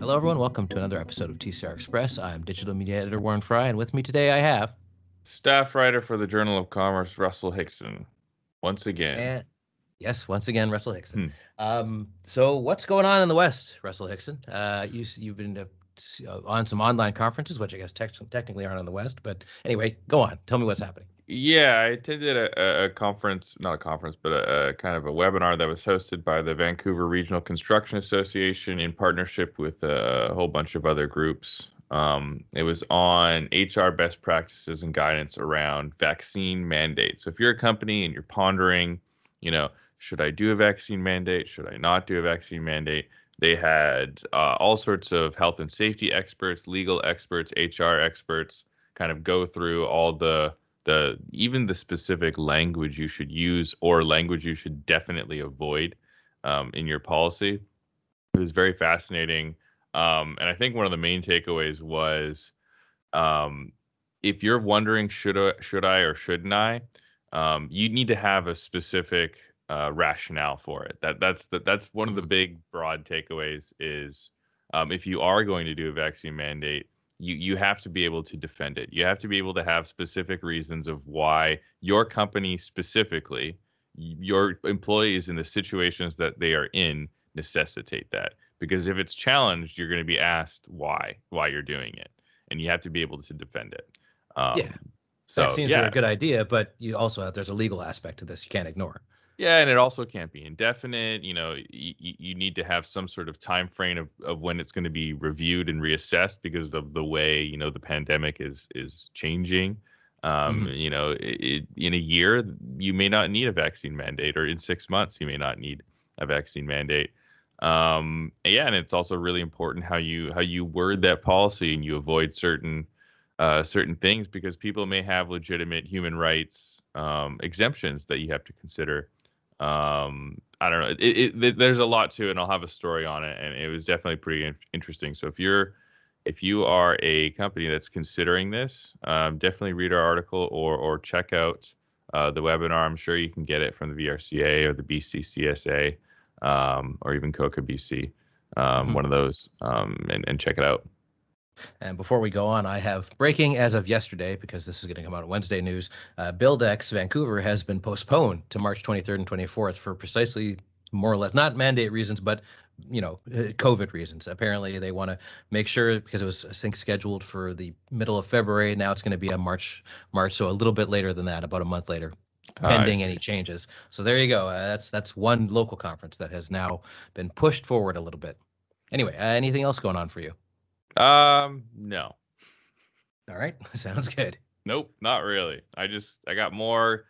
Hello, everyone. Welcome to another episode of TCR Express. I'm digital media editor Warren Frey, and with me today I have... Staff writer for the Journal of Commerce, Russell Hixson. Once again. And yes, once again, Russell Hixson. So what's going on in the West, Russell Hixson? You've been on some online conferences, which I guess technically aren't in the West. But anyway, go on. Tell me what's happening. Yeah, I attended a conference, not a conference, but a kind of a webinar that was hosted by the Vancouver Regional Construction Association in partnership with a whole bunch of other groups. It was on HR best practices and guidance around vaccine mandates. So if you're a company and you're pondering, should I do a vaccine mandate? Should I not do a vaccine mandate? They had all sorts of health and safety experts, legal experts, HR experts kind of go through all even the specific language you should use or language you should definitely avoid in your policy. It was very fascinating. And I think one of the main takeaways was if you're wondering, should I or shouldn't I, you need to have a specific rationale for it. That's one of the big broad takeaways is if you are going to do a vaccine mandate, you have to be able to defend it. You have to be able to have specific reasons of why your company specifically, your employees in the situations that they are in necessitate that. Because if it's challenged, you're going to be asked why you're doing it. And you have to be able to defend it. Vaccines are a good idea, but there's a legal aspect to this you can't ignore. Yeah, and it also can't be indefinite. You need to have some sort of time frame of when it's going to be reviewed and reassessed because of the way, the pandemic is changing. In a year, you may not need a vaccine mandate, or in 6 months, you may not need a vaccine mandate. And it's also really important how you word that policy and you avoid certain things because people may have legitimate human rights exemptions that you have to consider. I don't know. There's a lot to it, and I'll have a story on it, and it was definitely pretty interesting. So if you are a company that's considering this, definitely read our article or check out the webinar. I'm sure you can get it from the VRCA or the BCCSA. Or even COCA BC, one of those, and check it out. And before we go on, I have breaking as of yesterday, because this is going to come out on Wednesday news. BuildX Vancouver has been postponed to March 23rd and 24th for precisely more or less, not mandate reasons, but, COVID reasons. Apparently they want to make sure, because it was, I think, scheduled for the middle of February. Now it's going to be on March, so a little bit later than that, about a month later, pending any changes. So there you go. That's one local conference that has now been pushed forward a little bit. Anyway, anything else going on for you? No. All right. Sounds good. Nope, not really. I got more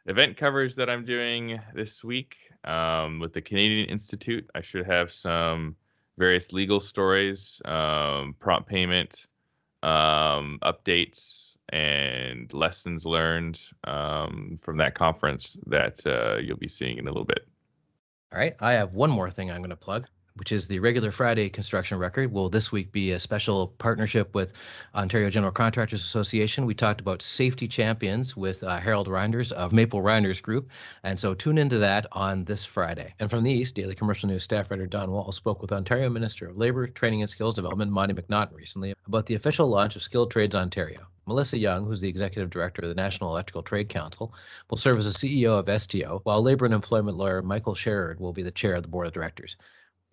event coverage that I'm doing this week with the Canadian Institute. I should have some various legal stories, prompt payment, updates, and lessons learned from that conference that you'll be seeing in a little bit. All right. I have one more thing I'm going to plug, which is the regular Friday construction record will this week be a special partnership with Ontario General Contractors Association. We talked about safety champions with Harold Reinders of Maple Reinders Group. And so tune into that on this Friday. And from the East, Daily Commercial News staff writer Don Wall spoke with Ontario Minister of Labour, Training and Skills Development Monte McNaughton recently about the official launch of Skilled Trades Ontario. Melissa Young, who's the executive director of the National Electrical Trade Council, will serve as the CEO of STO, while labor and employment lawyer Michael Sherrard will be the chair of the board of directors.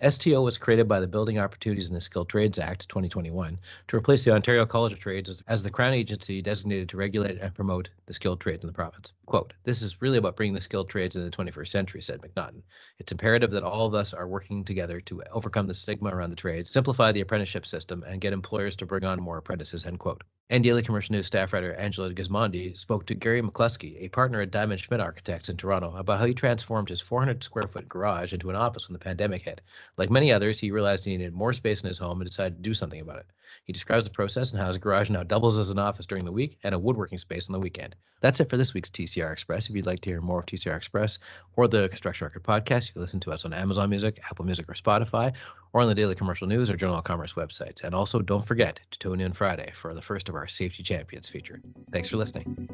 STO was created by the Building Opportunities in the Skilled Trades Act 2021 to replace the Ontario College of Trades as the Crown agency designated to regulate and promote the skilled trades in the province. Quote, "This is really about bringing the skilled trades into the 21st century," said McNaughton. "It's imperative that all of us are working together to overcome the stigma around the trades, simplify the apprenticeship system, and get employers to bring on more apprentices," end quote. And Daily Commercial News staff writer Angela Gismondi spoke to Gary McCluskie, a partner at Diamond Schmitt Architects in Toronto, about how he transformed his 400-square-foot garage into an office when the pandemic hit. Like many others, he realized he needed more space in his home and decided to do something about it. He describes the process and how his garage now doubles as an office during the week and a woodworking space on the weekend. That's it for this week's TCR Express. If you'd like to hear more of TCR Express or the Construction Record podcast, you can listen to us on Amazon Music, Apple Music, or Spotify, or on the Daily Commercial News or Journal of Commerce websites. And also, don't forget to tune in Friday for the first of our Safety Champions feature. Thanks for listening.